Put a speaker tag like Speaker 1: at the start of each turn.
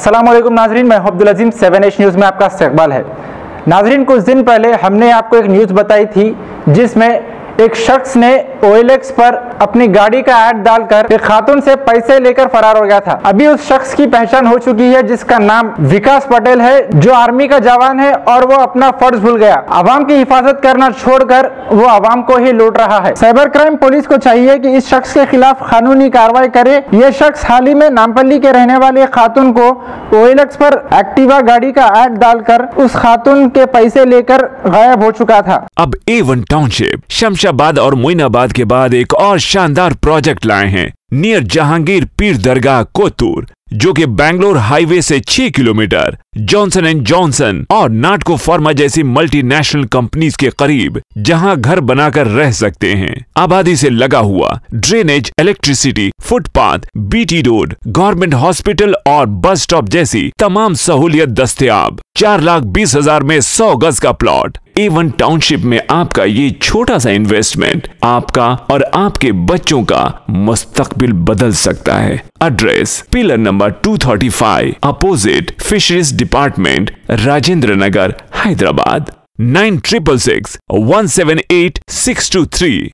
Speaker 1: अस्सलाम वालेकुम नाजरीन, मैं अब्दुल अजीम 7H न्यूज़ में आपका इस्तकबाल है। नाजरीन, कुछ दिन पहले हमने आपको एक न्यूज़ बताई थी जिसमें एक शख्स ने OLX पर अपनी गाड़ी का ऐड डालकर एक खातून से पैसे लेकर फरार हो गया था। अभी उस शख्स की पहचान हो चुकी है जिसका नाम विकास पटेल है, जो आर्मी का जवान है और वो अपना फर्ज भूल गया। आवाम की हिफाजत करना छोड़कर वो आवाम को ही लूट रहा है। साइबर क्राइम पुलिस को चाहिए कि इस शख्स के खिलाफ कानूनी कार्रवाई करे। ये शख्स हाल ही में नामपल्ली के रहने वाले खातून को OLX पर एक्टिवा गाड़ी का ऐड डालकर उस खातून के पैसे लेकर गायब हो चुका था।
Speaker 2: अब A1 टाउनशिप शमशाबाद और मोइनाबाद के बाद एक और शानदार प्रोजेक्ट लाए हैं नियर जहांगीर पीर दरगाह कोतूर, जो कि बैंगलोर हाईवे से 6 किलोमीटर जॉनसन एंड जॉनसन और नाटको फार्मा जैसी मल्टीनेशनल कंपनीज के करीब, जहां घर बनाकर रह सकते हैं। आबादी से लगा हुआ, drainage, electricity, footpath, BT road, government hospital और बस स्टॉप जैसी तमाम सहूलियत दस्तयाब। 4,20,000 में 100 गज का प्लॉट। A1 टाउनशिप में आपका ये छोटा सा इन्वेस्टमेंट आपका और आपके बच्चों का मुस्तकबिल बदल सकता है। Address pillar number 235 opposite fisheries department, Rajendra Nagar, Hyderabad. 9666 178 623।